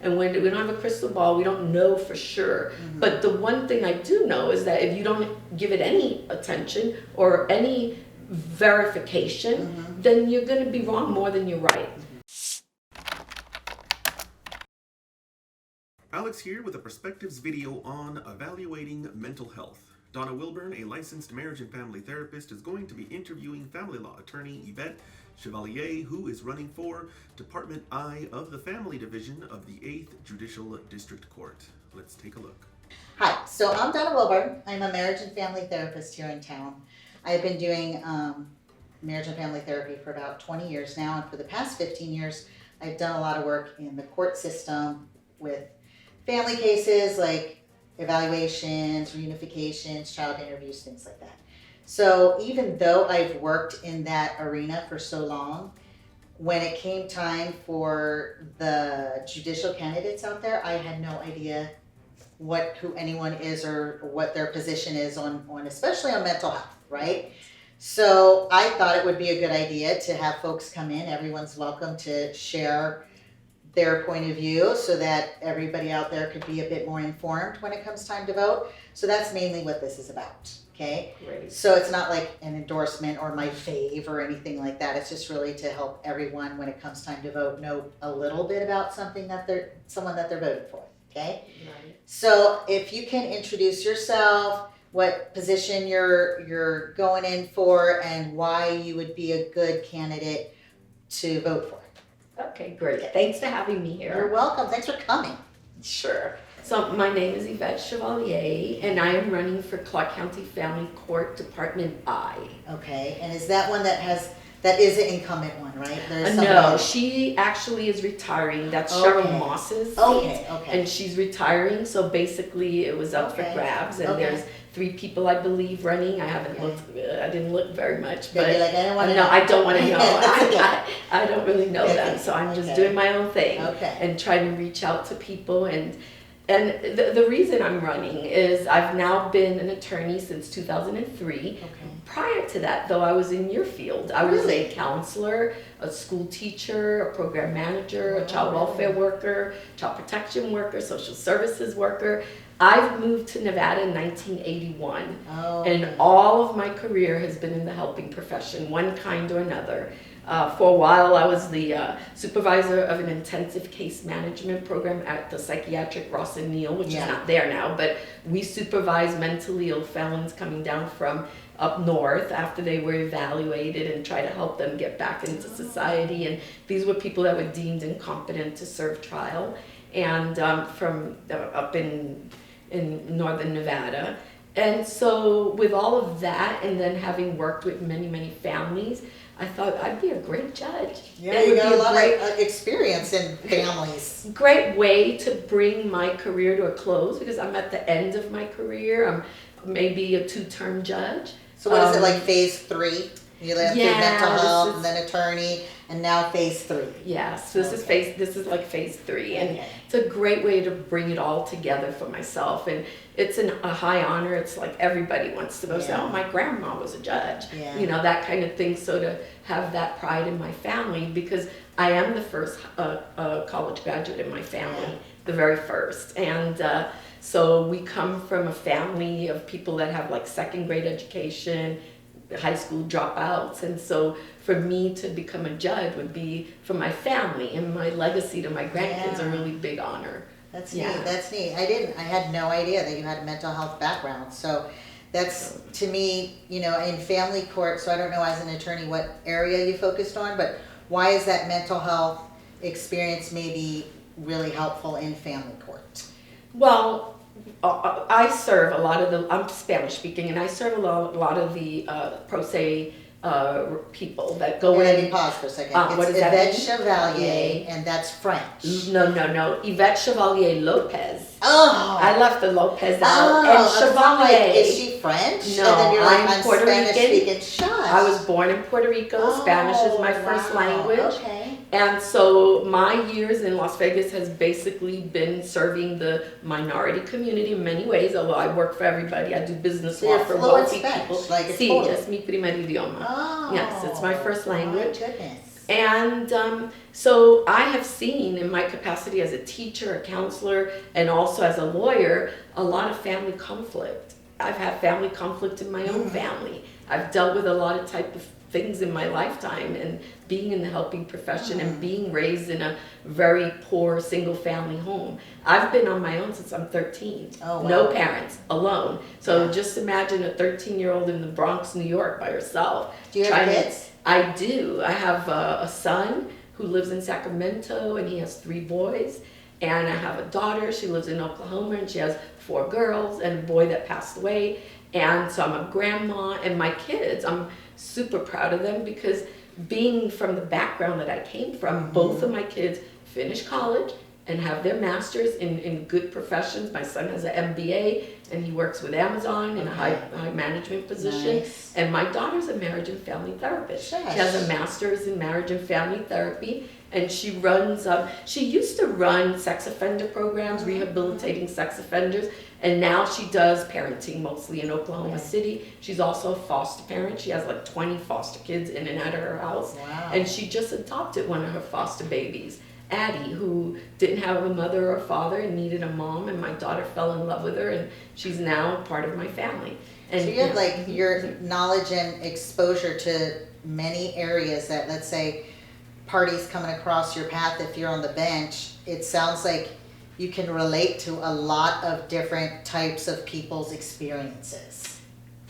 And when we don't have a crystal ball, we don't know for sure. Mm-hmm. But the one thing I do know is that if you don't give it any attention or any verification, Mm-hmm. then you're going to be wrong more than you're right. Alex here with a Perspectives video on evaluating mental health. Donna Wilburn, a licensed marriage and family therapist, is going to be interviewing family law attorney Yvette Chevalier, who is running for Department I of the Family Division of the 8th Judicial District Court. Let's take a look. Hi, so I'm Donna Wilburn. I'm a marriage and family therapist here in town. I've been doing marriage and family therapy for about 20 years now, and for the past 15 years, I've done a lot of work in the court system with family cases like evaluations, reunifications, child interviews, things like that. So even though I've worked in that arena for so long, when it came time for the judicial candidates out there, I had no idea who anyone is or what their position is on especially on mental health, right? So I thought it would be a good idea to have folks come in. Everyone's welcome to share their point of view so that everybody out there could be a bit more informed when it comes time to vote. So that's mainly what this is about, okay? Great. So it's not like an endorsement or my fave or anything like that. It's just really to help everyone when it comes time to vote know a little bit about someone that they're voting for, okay? Right. So if you can introduce yourself, what position you're going in for, and why you would be a good candidate to vote for. Okay, great. Thanks for having me here. You're welcome. Thanks for coming. Sure. So my name is Yvette Chevalier, and I am running for Clark County Family Court Department I. Okay, and is that one that is an incumbent one, right? No, she actually is retiring. That's Cheryl Moss's seat. Okay. And she's retiring, so basically it was up for grabs, and there's 3 people, I believe, running. I haven't looked. I didn't look very much, but like, I don't want to know. I don't want to know. I don't really know them, so I'm just doing my own thing and trying to reach out to people. And the reason I'm running is I've now been an attorney since 2003. Okay. Prior to that, though, I was in your field. I was a counselor, a school teacher, a program manager, a child welfare worker, child protection worker, social services worker. I've moved to Nevada in 1981, and all of my career has been in the helping profession, one kind or another. For a while, I was the supervisor of an intensive case management program at the psychiatric Ross and Neal, which is not there now, but we supervise mentally ill felons coming down from up north after they were evaluated and try to help them get back into society. And these were people that were deemed incompetent to serve trial, and from up in northern Nevada. And so with all of that, and then having worked with many families, I thought I'd be a great judge. Yeah, you got a lot of experience in families. Great way to bring my career to a close, because I'm at the end of my career. I'm maybe a 2-term judge. So what is it, like phase 3? You left mental health, and then attorney, and now phase 3. Yes, this is like phase 3, and it's a great way to bring it all together for myself. And it's a high honor. It's like everybody wants to go say, "Oh, my grandma was a judge," you know, that kind of thing. So to have that pride in my family, because I am the first college graduate in my family, the very first, and so we come from a family of people that have like 2nd grade education, high school dropouts, and so for me to become a judge would be for my family and my legacy to my grandkids a really big honor. That's neat. That's neat. I had no idea that you had a mental health background. So that's, to me, you know, in family court, so I don't know as an attorney what area you focused on, but why is that mental health experience maybe really helpful in family court? Well, I serve a lot of I'm Spanish speaking, and I serve a lot of the pro se people that go in. Let me pause for a second. What it's Yvette Chevalier, and that's French. No. Yvette Chevalier Lopez. Oh. I left the Lopez out. And Chevalier. Is she French? No, and then you're like, I'm Puerto Spanish Rican. speaking. I was born in Puerto Rico. Spanish is my first language. Okay. And so my years in Las Vegas has basically been serving the minority community in many ways, although I work for everybody. I do business law for wealthy people. Like Sí, es mi primer idioma. Oh, yes, it's my first language. My goodness. And so I have seen in my capacity as a teacher, a counselor, and also as a lawyer, a lot of family conflict. I've had family conflict in my own family. I've dealt with a lot of type of things in my lifetime, and being in the helping profession and being raised in a very poor single family home. I've been on my own since I'm 13. Oh, wow. No parents, alone. So just imagine a 13-year-old in the Bronx, New York by herself. Do you have kids? I do. I have a son who lives in Sacramento, and he has 3 boys. And I have a daughter, she lives in Oklahoma, and she has 4 girls and a boy that passed away. And so I'm a grandma, and my kids, I'm super proud of them, because being from the background that I came from, both of my kids finished college and have their masters in good professions. My son has an MBA, and he works with Amazon in a high management position. Nice. And my daughter's a marriage and family therapist. Shush. She has a master's in marriage and family therapy, and she runs, she used to run sex offender programs, rehabilitating sex offenders, and now she does parenting mostly in Oklahoma City. She's also a foster parent. She has like 20 foster kids in and out of her house. Wow. And she just adopted one of her foster babies, Addie, who didn't have a mother or father and needed a mom, and my daughter fell in love with her, and she's now part of my family. And So you have like your knowledge and exposure to many areas that, let's say, parties coming across your path, if you're on the bench, it sounds like you can relate to a lot of different types of people's experiences.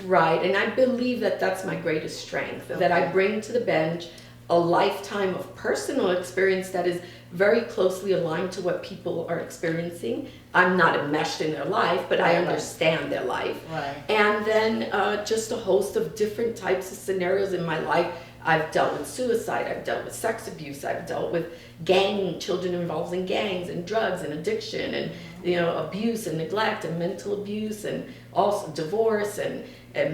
Right, and I believe that that's my greatest strength, that I bring to the bench a lifetime of personal experience that is very closely aligned to what people are experiencing. I'm not enmeshed in their life, but I understand their life. Right. And then just a host of different types of scenarios in my life. I've dealt with suicide, I've dealt with sex abuse, I've dealt with children involved in gangs and drugs and addiction and abuse and neglect and mental abuse, and also divorce and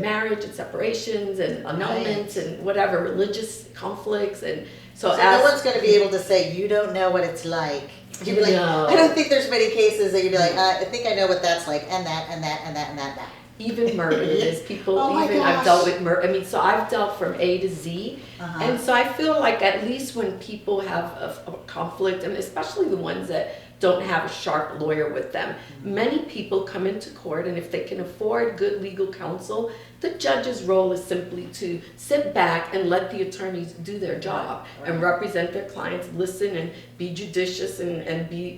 marriage and separations and annulments and whatever, religious conflicts. And so no one's going to be able to say, you don't know what it's like. You'd be like, No. I don't think there's many cases that you'd be like, I think I know what that's like, and that, and that, and that, and that. Even murder is people. Oh my I've gosh. dealt with murder. I mean, so I've dealt from A to Z, and so I feel like at least when people have a conflict, and especially the ones that don't have a sharp lawyer with them, many people come into court, and if they can afford good legal counsel, the judge's role is simply to sit back and let the attorneys do their job and represent their clients, listen and be judicious and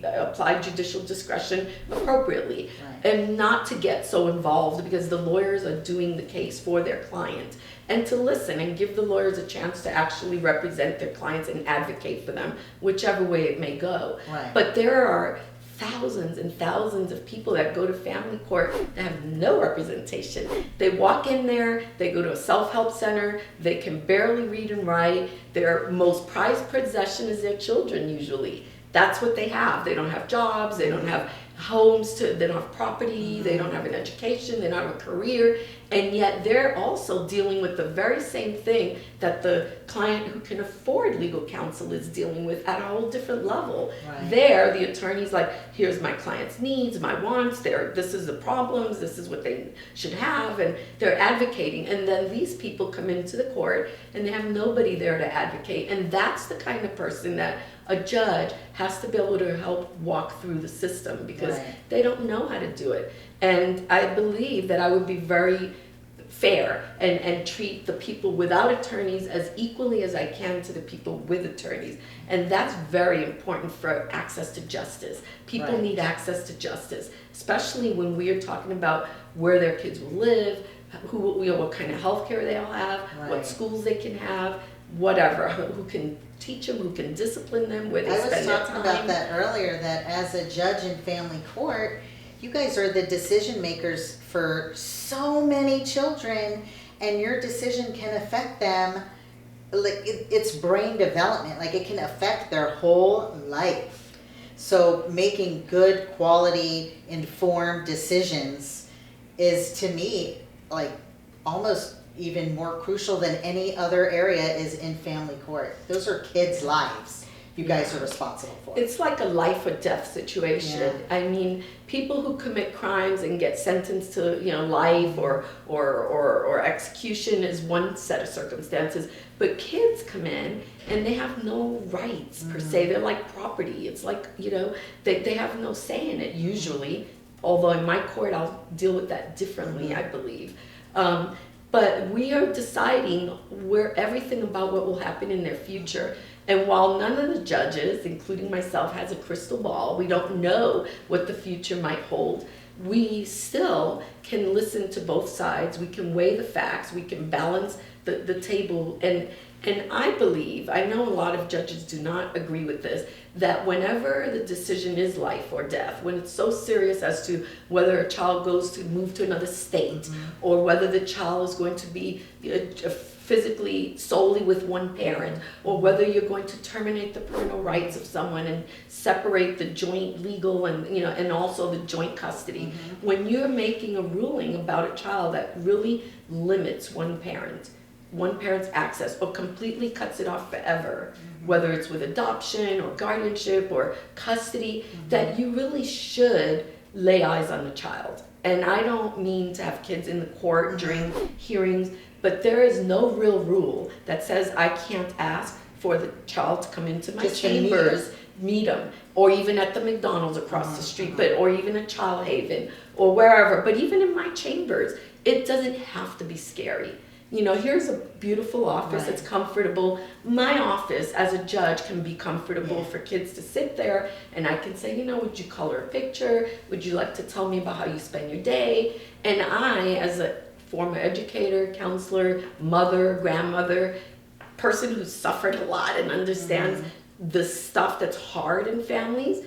apply judicial discretion appropriately, and not to get so involved because the lawyers are doing the case for their client, and to listen and give the lawyers a chance to actually represent their clients and advocate for them, whichever way it may go. Right. But there are thousands and thousands of people that go to family court that have no representation. They walk in there, they go to a self-help center, they can barely read and write. Their most prized possession is their children usually. That's what they have. They don't have jobs, they don't have homes, they don't have property, they don't have an education, they don't have a career, and yet they're also dealing with the very same thing that the client who can afford legal counsel is dealing with at a whole different level. Right. There, the attorney's like, here's my client's needs, my wants, this is the problems, this is what they should have, and they're advocating. And then these people come into the court and they have nobody there to advocate, and that's the kind of person that a judge has to be able to help walk through the system because they don't know how to do it. And I believe that I would be very fair and treat the people without attorneys as equally as I can to the people with attorneys. And that's very important for access to justice. People need access to justice, especially when we are talking about where their kids will live, what kind of health care they'll have, what schools they can have, whatever, who can teach them, who can discipline them, where they spend their time. I was talking about that earlier, that as a judge in family court, you guys are the decision makers for so many children, and your decision can affect them, like it's brain development, like it can affect their whole life. So making good quality informed decisions is, to me, like almost even more crucial than any other area is in family court. Those are kids' lives. you guys are responsible for. It's like a life or death situation. Yeah. I mean, people who commit crimes and get sentenced to, life or execution is one set of circumstances. But kids come in and they have no rights per se. They're like property. It's like, they have no say in it usually. Although in my court, I'll deal with that differently, I believe. But we are deciding everything about what will happen in their future. And while none of the judges, including myself, has a crystal ball, we don't know what the future might hold, we still can listen to both sides. We can weigh the facts. We can balance the table. And I believe, I know a lot of judges do not agree with this, that whenever the decision is life or death, when it's so serious as to whether a child goes to move to another state, or whether the child is going to be physically solely with one parent, or whether you're going to terminate the parental rights of someone and separate the joint legal and also the joint custody. When you're making a ruling about a child that really limits one parent's access or completely cuts it off forever, whether it's with adoption or guardianship or custody, that you really should lay eyes on the child. And I don't mean to have kids in the court during hearings, but there is no real rule that says I can't ask for the child to come into my Just chambers, meet them, or even at the McDonald's across the street, or even a Child Haven, or wherever. But even in my chambers, it doesn't have to be scary. Here's a beautiful office that's comfortable. My office as a judge can be comfortable for kids to sit there, and I can say, would you color a picture? Would you like to tell me about how you spend your day? And I, as a former educator, counselor, mother, grandmother, person who's suffered a lot and understands the stuff that's hard in families,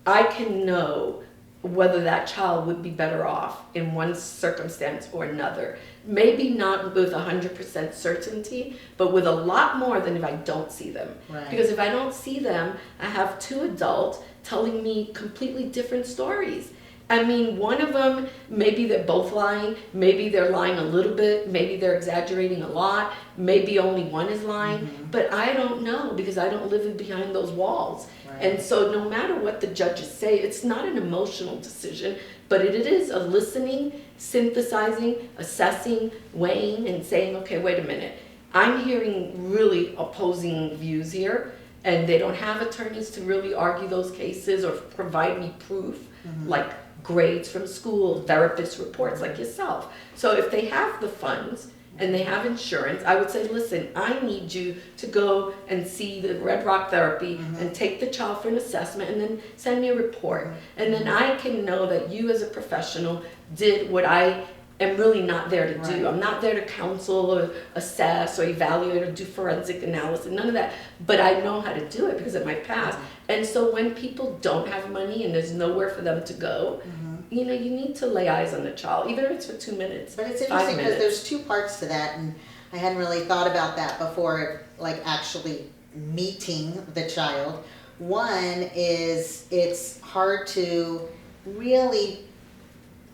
I can know whether that child would be better off in one circumstance or another. Maybe not with 100% certainty, but with a lot more than if I don't see them. Right. Because if I don't see them, I have two adults telling me completely different stories. I mean, one of them, maybe they're both lying, maybe they're lying a little bit, maybe they're exaggerating a lot, maybe only one is lying, but I don't know because I don't live behind those walls. Right. And so no matter what the judges say, it's not an emotional decision, but it is a listening, synthesizing, assessing, weighing, and saying, okay, wait a minute, I'm hearing really opposing views here, and they don't have attorneys to really argue those cases or provide me proof, like grades from school, therapist reports like yourself. So if they have the funds and they have insurance, I would say, listen, I need you to go and see the Red Rock Therapy and take the child for an assessment and then send me a report. And then I can know that you as a professional did what I am really not there to do. I'm not there to counsel or assess or evaluate or do forensic analysis, none of that. But I know how to do it because of my past. And so when people don't have money and there's nowhere for them to go, you need to lay eyes on the child, even if it's for 2 minutes. But it's interesting because there's two parts to that, and I hadn't really thought about that before, like actually meeting the child. One is it's hard to really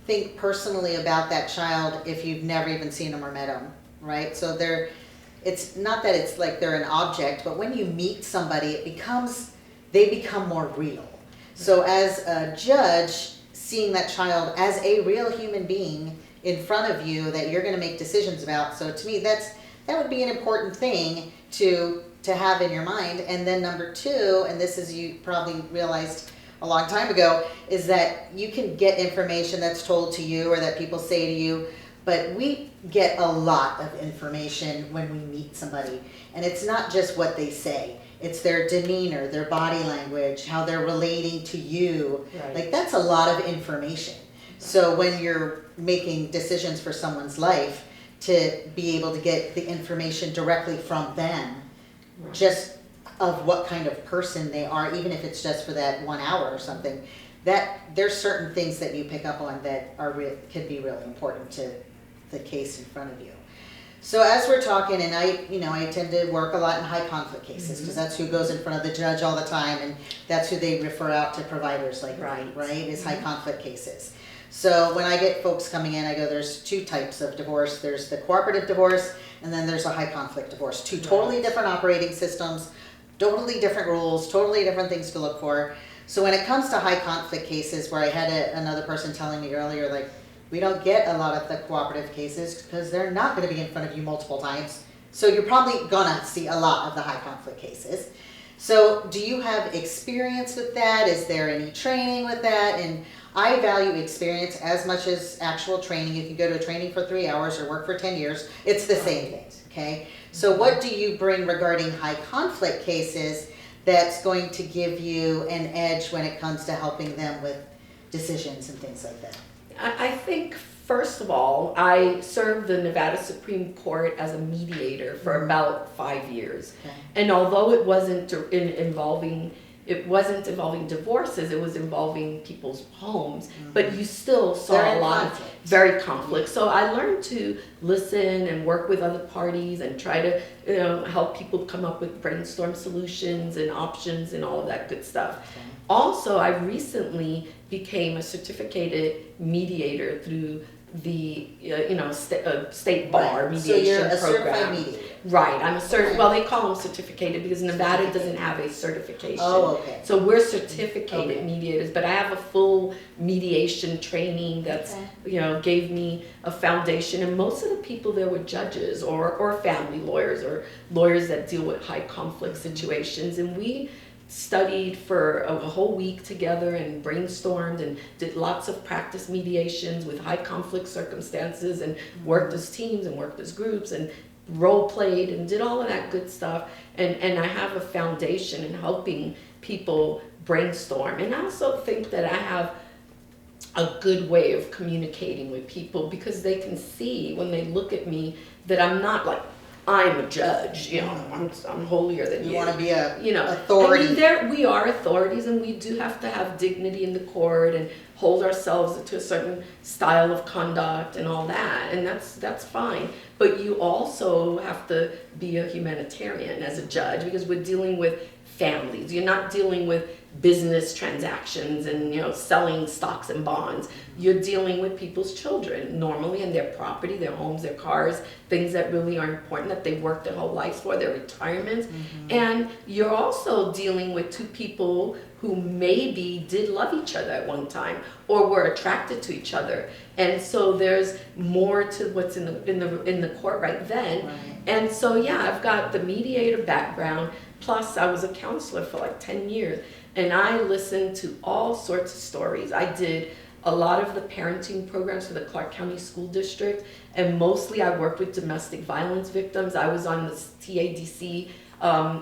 think personally about that child if you've never even seen them or met them, right? So it's not that it's like they're an object, but when you meet somebody, they become more real. So as a judge, seeing that child as a real human being in front of you that you're going to make decisions about. So to me, that would be an important thing to have in your mind. And then number two, and this is you probably realized a long time ago, is that you can get information that's told to you or that people say to you, but we get a lot of information when we meet somebody. And it's not just what they say. It's their demeanor, their body language, how they're relating to you. Right. Like that's a lot of information. So when you're making decisions for someone's life, to be able to get the information directly from them, just of what kind of person they are, even if it's just for that 1 hour or something, that there's certain things that you pick up on that can be really important to the case in front of you. So as we're talking, and I tend to work a lot in high conflict cases because that's who goes in front of the judge all the time, and that's who they refer out to providers like right, is high conflict cases. So when I get folks coming in, I go, there's two types of divorce. There's the cooperative divorce, and then there's a high conflict divorce. Two totally different operating systems, totally different rules, totally different things to look for. So when it comes to high conflict cases, where I had another person telling me earlier, like, we don't get a lot of the cooperative cases because they're not going to be in front of you multiple times. So you're probably gonna see a lot of the high conflict cases. So do you have experience with that? Is there any training with that? And I value experience as much as actual training. You can go to a training for 3 hours or work for 10 years. It's the same things, okay? So what do you bring regarding high conflict cases that's going to give you an edge when it comes to helping them with decisions and things like that? I think, first of all, I served the Nevada Supreme Court as a mediator for about 5 years. Okay. And although it wasn't involving divorces, it was involving people's homes, but you still saw Very a lot of conflict. very conflict. So I learned to listen and work with other parties and try to help people come up with brainstorm solutions and options and all of that good stuff. Okay. Also, I recently became a certificated mediator through the state bar mediation So you're a program. certified mediator. Right, I'm a Okay. well, they call them certificated because Nevada doesn't have a certification. Oh, okay. So we're certificated Okay. mediators, but I have a full mediation training that's, gave me a foundation. And most of the people there were judges or family lawyers or lawyers that deal with high conflict situations. And we studied for a whole week together and brainstormed and did lots of practice mediations with high conflict circumstances and worked as teams and worked as groups and role played and did all of that good stuff. And I have a foundation in helping people brainstorm. And I also think that I have a good way of communicating with people because they can see when they look at me that I'm not like, I'm a judge, I'm holier than you. You want to be a authority. authority. We are authorities, and we do have to have dignity in the court and hold ourselves to a certain style of conduct and all that, and that's fine. But you also have to be a humanitarian as a judge because we're dealing with families. You're not dealing with business transactions and selling stocks and bonds. You're dealing with people's children normally and their property, their homes, their cars, things that really are important that they worked their whole lives for, their retirements. And you're also dealing with two people who maybe did love each other at one time or were attracted to each other. And so there's more to what's in the court right then. Right. And so I've got the mediator background, plus I was a counselor for like 10 years. And I listened to all sorts of stories. I did a lot of the parenting programs for the Clark County School District, and mostly I worked with domestic violence victims. I was on the TADC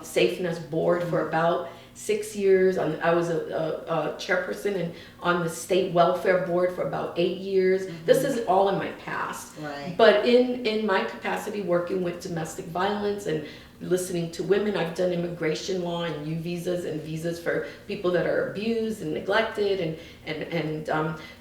Safeness Board for about 6 years. I was a chairperson and on the State Welfare Board for about 8 years. This is all in my past. Right. But in my capacity working with domestic violence and listening to women, I've done immigration law and U visas and visas for people that are abused and neglected, and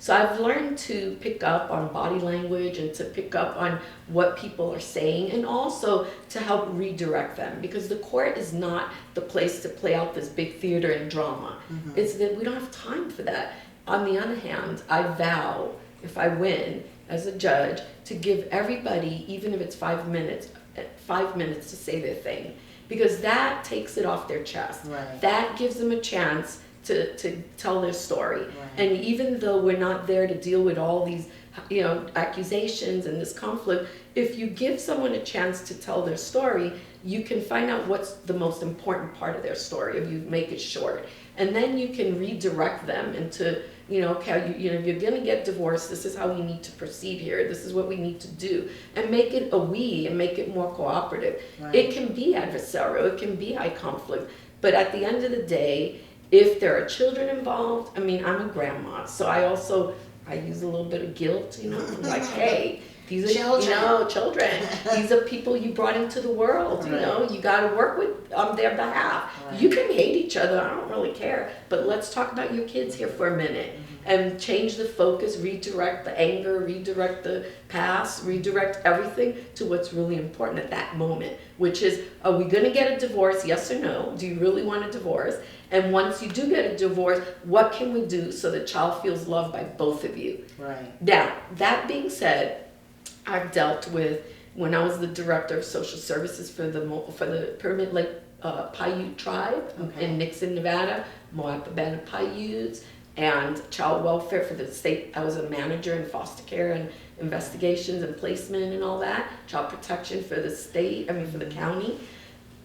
so I've learned to pick up on body language and to pick up on what people are saying, and also to help redirect them, because the court is not the place to play out this big theater and drama. It's that we don't have time for that. On the other hand, I vow, if I win as a judge, to give everybody, even if it's 5 minutes to say their thing, because that takes it off their chest. Right. That gives them a chance to tell their story. Right. And even though we're not there to deal with all these accusations and this conflict, if you give someone a chance to tell their story, you can find out what's the most important part of their story if you make it short. And then you can redirect them into, okay, you're gonna get divorced, this is how we need to proceed here, this is what we need to do, and make it a we and make it more cooperative. Right. It can be adversarial, it can be high conflict, but at the end of the day, if there are children involved, I'm a grandma, so I use a little bit of guilt, like, hey, these are children. These are people you brought into the world. Right. You got to work with on their behalf. Right. You can hate each other. I don't really care. But let's talk about your kids here for a minute and change the focus, redirect the anger, redirect the past, redirect everything to what's really important at that moment, which is, are we going to get a divorce? Yes or no? Do you really want a divorce? And once you do get a divorce, what can we do so the child feels loved by both of you? Right. Now, that being said, I've dealt with, when I was the director of social services for the Pyramid Lake Paiute tribe Okay. in Nixon, Nevada, Moab Abana Paiutes, and child welfare for the state. I was a manager in foster care and investigations and placement and all that, child protection for the state, for the county.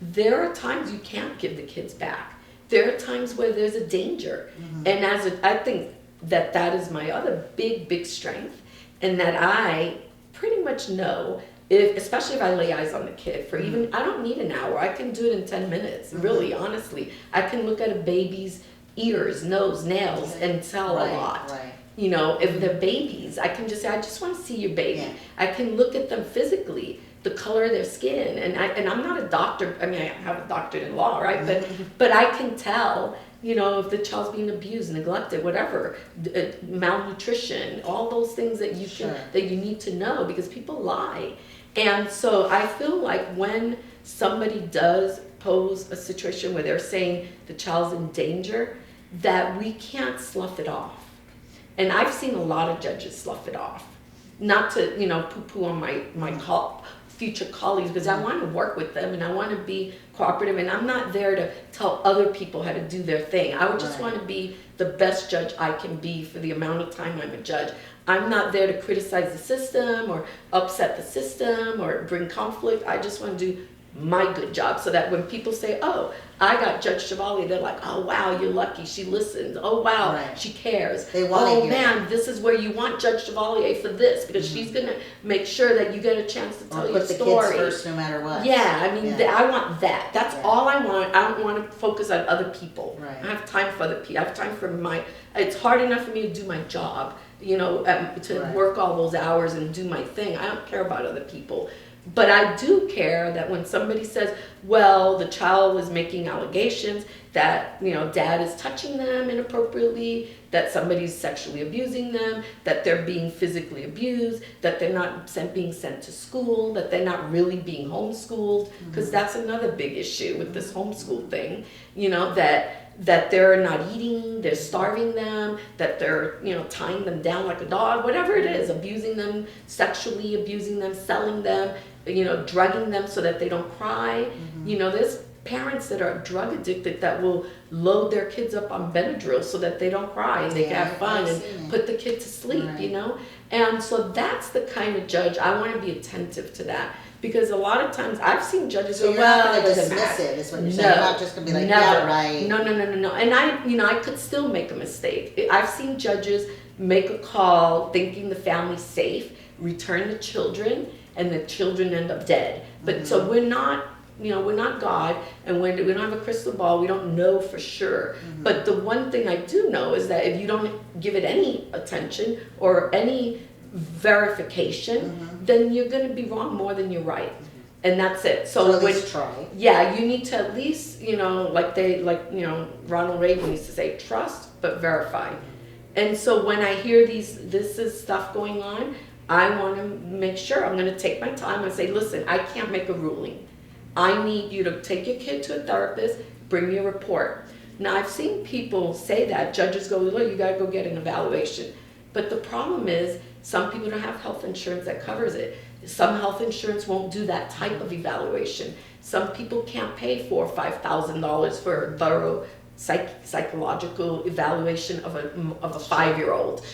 There are times you can't give the kids back. There are times where there's a danger. And I think that is my other big strength, and that I pretty much know, especially if I lay eyes on the kid for even, I don't need an hour, I can do it in 10 minutes, really, honestly. I can look at a baby's ears, nose, nails, and tell a lot. Right. You know, if they're babies, I can just say, I just want to see your baby. Yeah. I can look at them physically, the color of their skin, and I'm not a doctor. I have a doctorate in law, right? But I can tell, you know, if the child's being abused, neglected, whatever, malnutrition, all those things that that you need to know, because people lie. And so I feel like when somebody does pose a situation where they're saying the child's in danger, that we can't slough it off. And I've seen a lot of judges slough it off. Not to, you know, poo-poo on my future colleagues, because I want to work with them and I want to be cooperative, and I'm not there to tell other people how to do their thing. I would just want to be the best judge I can be for the amount of time I'm a judge. I'm not there to criticize the system or upset the system or bring conflict. I just want to do my good job, so that when people say, oh, I got Judge Chevalier, they're like, oh wow, you're lucky, she listens. Oh wow, she cares. They want to oh hear man, this is where you want Judge Chevalier for this, because she's gonna make sure that you get a chance to tell your story. Put the kids first no matter what. Yeah, I want that. That's all I want. I don't want to focus on other people. Right. I have time for other people. I have time for it's hard enough for me to do my job, you know, to work all those hours and do my thing. I don't care about other people. But I do care that when somebody says, well, the child was making allegations that, you know, dad is touching them inappropriately, that somebody's sexually abusing them, that they're being physically abused, that they're not being sent to school, that they're not really being homeschooled, because that's another big issue with this homeschool thing, you know, that they're not eating, they're starving them, that they're, you know, tying them down like a dog, whatever it is, abusing them, sexually abusing them, selling them, you know, drugging them so that they don't cry. You know, there's parents that are drug addicted that will load their kids up on Benadryl so that they don't cry and they can have fun and put the kid to sleep, you know? And so that's the kind of judge, I want to be attentive to that. Because a lot of times I've seen judges So go, you're well, not it going to doesn't dismiss matter. it, is what you're saying. You're not just going to be like, never. yeah, right. No. And I could still make a mistake. I've seen judges make a call thinking the family's safe, return the children, and the children end up dead. But so we're not, you know, we're not God, and we don't have a crystal ball. We don't know for sure. But the one thing I do know is that if you don't give it any attention or any verification, then you're going to be wrong more than you're right. And that's it. So at least try. Yeah, you need to at least, you know, like you know, Ronald Reagan used to say, trust but verify. And so when I hear this is stuff going on, I want to make sure I'm going to take my time and say, listen, I can't make a ruling. I need you to take your kid to a therapist, bring me a report. Now, I've seen people say that. Judges go, look, you got to go get an evaluation. But the problem is, some people don't have health insurance that covers it. Some health insurance won't do that type of evaluation. Some people can't pay $4,000 or $5,000 for a thorough psychological evaluation of a 5-year-old,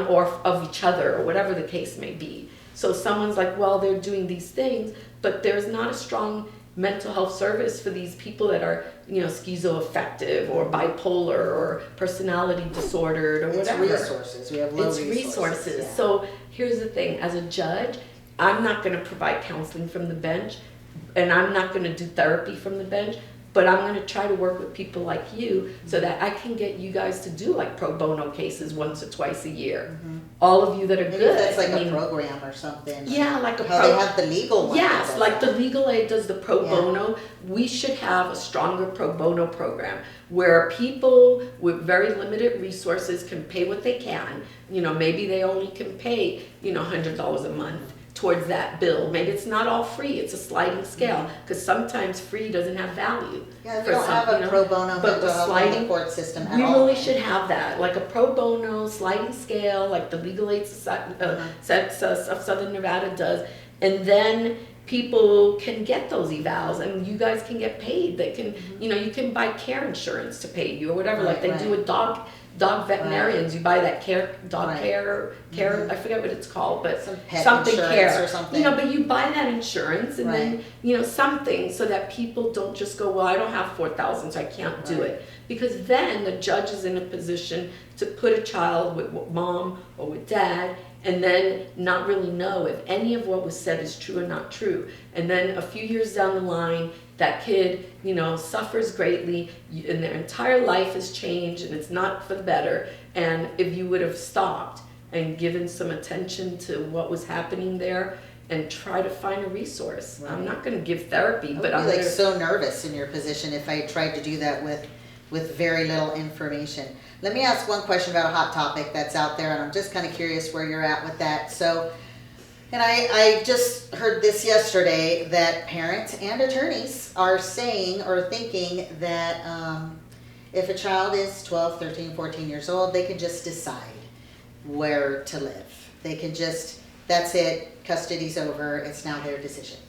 or of each other, or whatever the case may be. So someone's like, well, they're doing these things, but there's not a strong mental health service for these people that are, you know, schizoaffective or bipolar or personality disordered or whatever. It's resources. We have low resources. Yeah. So here's the thing, as a judge, I'm not going to provide counseling from the bench, and I'm not going to do therapy from the bench, but I'm going to try to work with people like you so that I can get you guys to do like pro bono cases once or twice a year. All of you that are Maybe good. That's like a program or something. Yeah, like a how they have the legal one. Yes, like the legal aid does the pro bono. We should have a stronger pro bono program where people with very limited resources can pay what they can. You know, maybe they only can pay, you know, $100 a month towards that bill. Maybe it's not all free, it's a sliding scale, because sometimes free doesn't have value. Yeah, we don't have a pro bono mental health in the court system at all. We really should have that, like a pro bono sliding scale, like the Legal Aid Society of Southern Nevada does, and then people can get those evals, and you guys can get paid. They can, you can buy care insurance to pay you or whatever, like they do with dog veterinarians. You buy that dog care, I forget what it's called, but Some pet something insurance care or something. but you buy that insurance, and then something, so that people don't just go, well, I don't have 4,000, so I can't do it, because then the judge is in a position to put a child with mom or with dad, and then not really know if any of what was said is true or not true. And then a few years down the line, that kid, suffers greatly, and their entire life has changed, and it's not for the better. And if you would have stopped and given some attention to what was happening there, and try to find a resource. I'm not going to give therapy, but I would be so nervous in your position if I tried to do that with very little information. Let me ask one question about a hot topic that's out there, and I'm just kind of curious where you're at with that. So, and I just heard this yesterday, that parents and attorneys are saying or thinking that if a child is 12, 13, 14 years old, they can just decide where to live. They can just, that's it, custody's over, it's now their decision.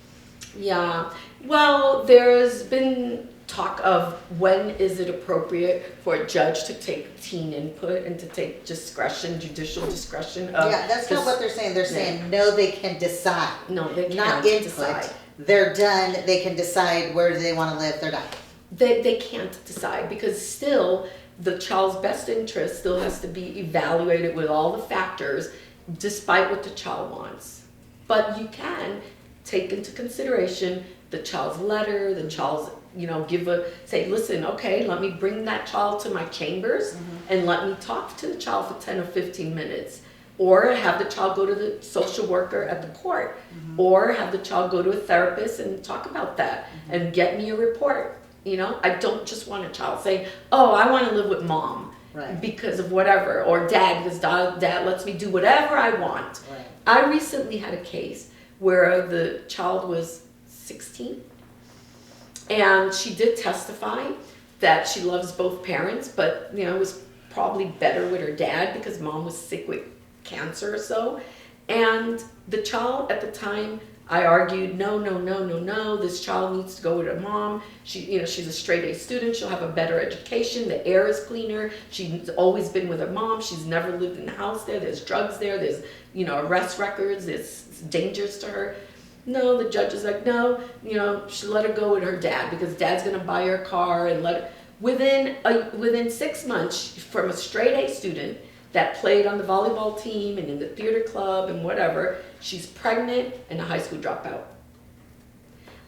Yeah, well, there's been talk of when is it appropriate for a judge to take teen input and to take judicial discretion of. Yeah, that's not what they're saying. They're saying no, they can decide. No, they can't not input. decide. They're done. They can decide where do they want to live. They're done. They can't decide, because still the child's best interest still has to be evaluated with all the factors, despite what the child wants. But you can take into consideration the child's letter, the child's, say, listen, okay, let me bring that child to my chambers and let me talk to the child for 10 or 15 minutes. Or have the child go to the social worker at the court. Or have the child go to a therapist and talk about that and get me a report. I don't just want a child saying, oh, I want to live with mom because of whatever, or dad, because dad lets me do whatever I want. Right. I recently had a case where the child was 16, and she did testify that she loves both parents, but it was probably better with her dad because mom was sick with cancer or so. And the child at the time, I argued, no, this child needs to go with her mom. She's a straight A student, she'll have a better education, the air is cleaner, she's always been with her mom, she's never lived in the house there, there's drugs there, there's arrest records, there's dangers to her. No, the judge is like, no, she let her go with her dad because dad's gonna buy her a car, and within 6 months, from a straight A student that played on the volleyball team and in the theater club and whatever, she's pregnant and a high school dropout.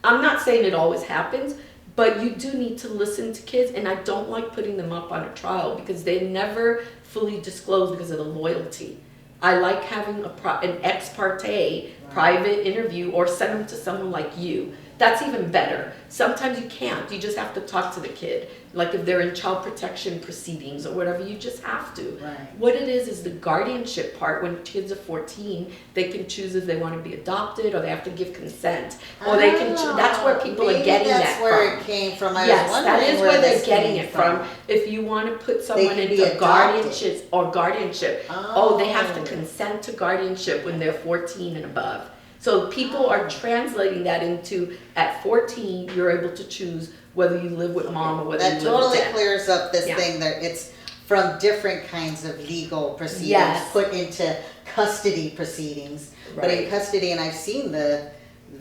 I'm not saying it always happens, but you do need to listen to kids, and I don't like putting them up on a trial because they never fully disclose because of the loyalty. I like having an ex parte private interview, or send them to someone like you. That's even better. Sometimes you can't. You just have to talk to the kid. Like if they're in child protection proceedings or whatever, you just have to. Right. What it is the guardianship part. When kids are 14, they can choose if they want to be adopted, or they have to give consent. Or they can that's where people are getting that from. That's where it came from. Yes, that is where they're getting it from. If you want to put someone into guardianship, they have to consent to guardianship when they're 14 and above. So people are translating that into, at 14, you're able to choose whether you live with mom or whether you live with dad. That totally clears up this thing that it's from different kinds of legal proceedings put into custody proceedings. Right. But in custody, and I've seen the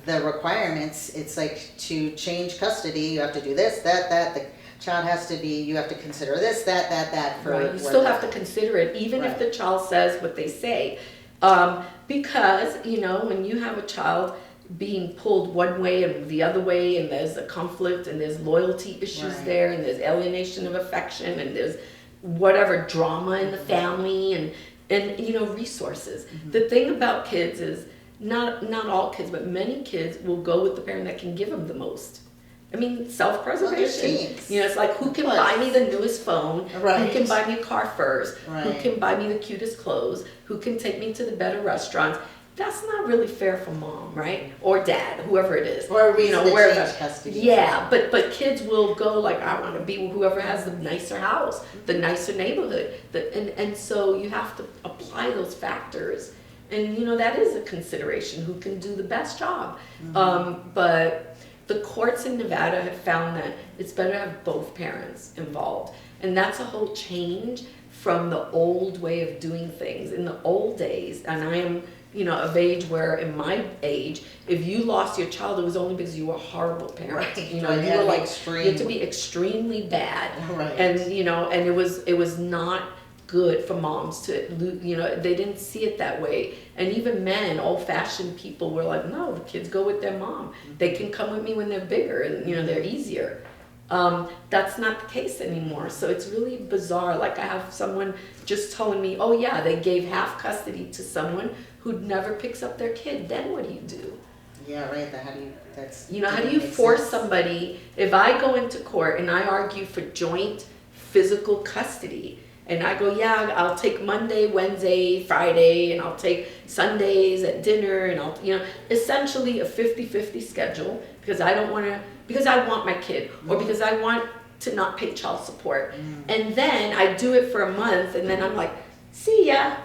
requirements, it's like to change custody, you have to do this, that, the child has to be, you have to consider this, that for you still have to consider it, even if the child says what they say. Because, when you have a child being pulled one way and the other way, and there's a conflict, and there's loyalty issues there, and there's alienation of affection, and there's whatever drama in the family, and resources. The thing about kids is, not all kids, but many kids will go with the parent that can give them the most. I mean, self-preservation. It's like, who can buy me the newest phone? Right. Who can buy me a car first? Right. Who can buy me the cutest clothes? Who can take me to the better restaurants? That's not really fair for mom, right? Or dad, whoever it is. Or a reason to change custody. Yeah, but kids will go like, I want to be with whoever has the nicer house, the nicer neighborhood. And so you have to apply those factors And that is a consideration, who can do the best job. Mm-hmm. But the courts in Nevada have found that it's better to have both parents involved. And that's a whole change from the old way of doing things. In the old days, and I am, of age where, in my age, if you lost your child, it was only because you were a horrible parent. Right. You Right. were like, Extreme. you had to be extremely bad. Right. And, and it was not good for moms to, they didn't see it that way. And even men, old-fashioned people, were like, no, the kids go with their mom. They can come with me when they're bigger and, they're easier. That's not the case anymore. So it's really bizarre. Like, I have someone just telling me, oh yeah, they gave half custody to someone who never picks up their kid. Then what do you do? Yeah, right. How do you, how do you force somebody, if I go into court and I argue for joint physical custody, and I go, yeah, I'll take Monday, Wednesday, Friday, and I'll take Sundays at dinner, and I'll, essentially a 50-50 schedule, because I want my kid, or because I want to not pay child support. And then I do it for a month, and then I'm like, see ya.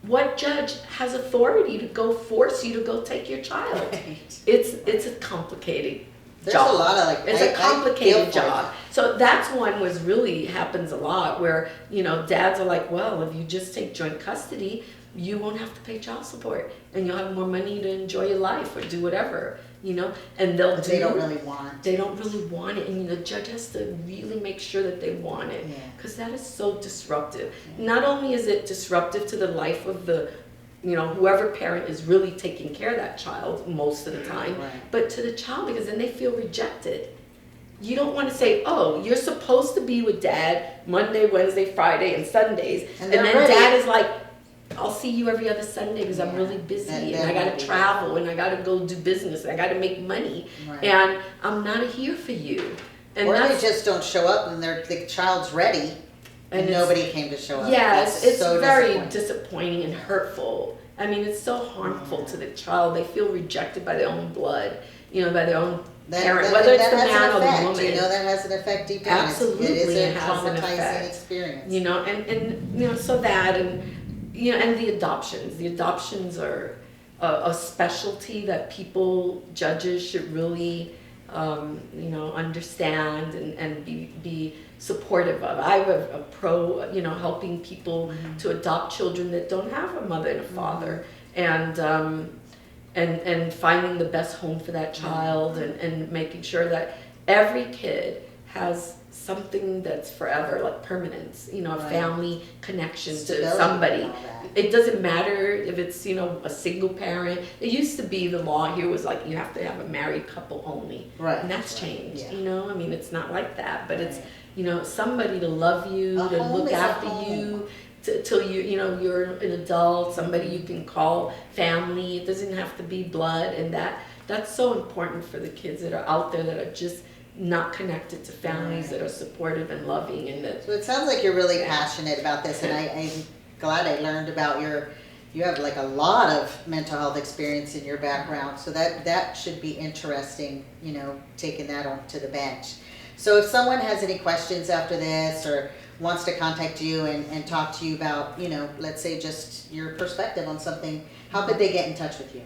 What judge has authority to go force you to go take your child? Right. It's a complicated There's job. a lot of It's a complicated job. So that's one was really happens a lot where, dads are like, well, if you just take joint custody, you won't have to pay child support and you'll have more money to enjoy your life or do whatever, and They don't really want. They don't really want it, and the judge has to really make sure that they want it, because that is so disruptive. Not only is it disruptive to the life of the whoever parent is really taking care of that child most of the time, Right. but to the child, because then they feel rejected. You don't want to say, oh, you're supposed to be with dad Monday, Wednesday, Friday, and Sundays, and then ready. dad is like, I'll see you every other Sunday because I'm really busy and I gotta travel and I gotta go do business and I gotta make money, Right. and I'm not here for you. And Or they that's, just don't show up and the child's ready and nobody came to show up. yeah, That's it's so very disappointing and hurtful. I mean, it's so harmful to the child. They feel rejected by their own blood, by their own parent, whether it's the man or the woman. That has an effect deep down. Absolutely, It is it a has an traumatizing effect. experience. And so that, and and the adoptions are a specialty that judges should really understand and be supportive of. I'm a pro, helping people to adopt children that don't have a mother and a father, and finding the best home for that child, and making sure that every kid has something that's forever, like permanence, a Right. family connection Stability to somebody. and all that. It doesn't matter if it's, a single parent. It used to be the law here was like you have to have a married couple only. Right. And that's Right. changed, Yeah. I mean, it's not like that, but it's, Right. somebody to love you, A to home look is a after home. you, till you're an adult, somebody you can call family. It doesn't have to be blood, and that's so important for the kids that are out there that are just not connected to families that are supportive and loving, and that. So it sounds like you're really passionate about this, and I'm glad I learned about you have like a lot of mental health experience in your background, so that should be interesting, taking that on to the bench. So if someone has any questions after this or wants to contact you and talk to you about, let's say just your perspective on something, how could they get in touch with you?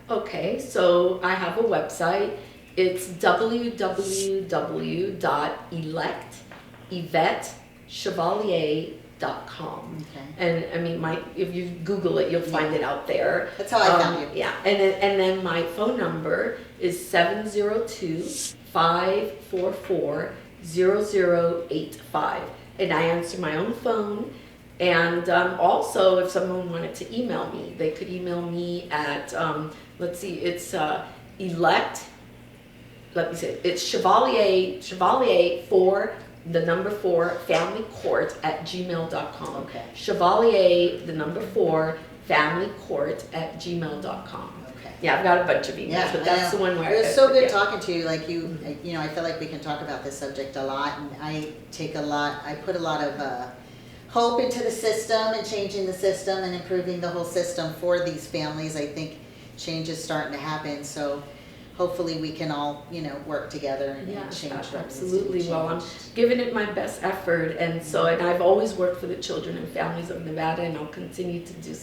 Okay, so I have a website. It's www.yvetteChevalier.com. Okay. And I mean, if you Google it, you'll find it out there. That's how I found you. Yeah, and then my phone number is 702-544-0085. And I answer my own phone. And also, if someone wanted to email me, they could email me at, it's it's Chevalier 4, the number 4, family court at gmail.com. Okay. Chevalier, the number 4, family court at gmail.com. Okay. Yeah, I've got a bunch of emails, but that's the one where it was so good yeah. talking to you. Like I feel like we can talk about this subject a lot, and I put a lot of hope into the system and changing the system and improving the whole system for these families. I think change is starting to happen. So hopefully we can all, work together and Yes, change what needs to be absolutely. Well, I'm changed. giving it my best effort, and I've always worked for the children and families of Nevada, and I'll continue to do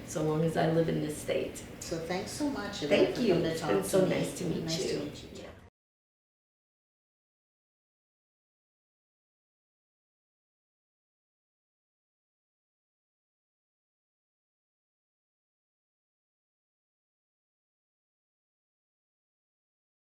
so long as I live in this state. So thanks so much. Thank for you. coming to It's talk been to so me. nice to meet Nice you. to meet you too.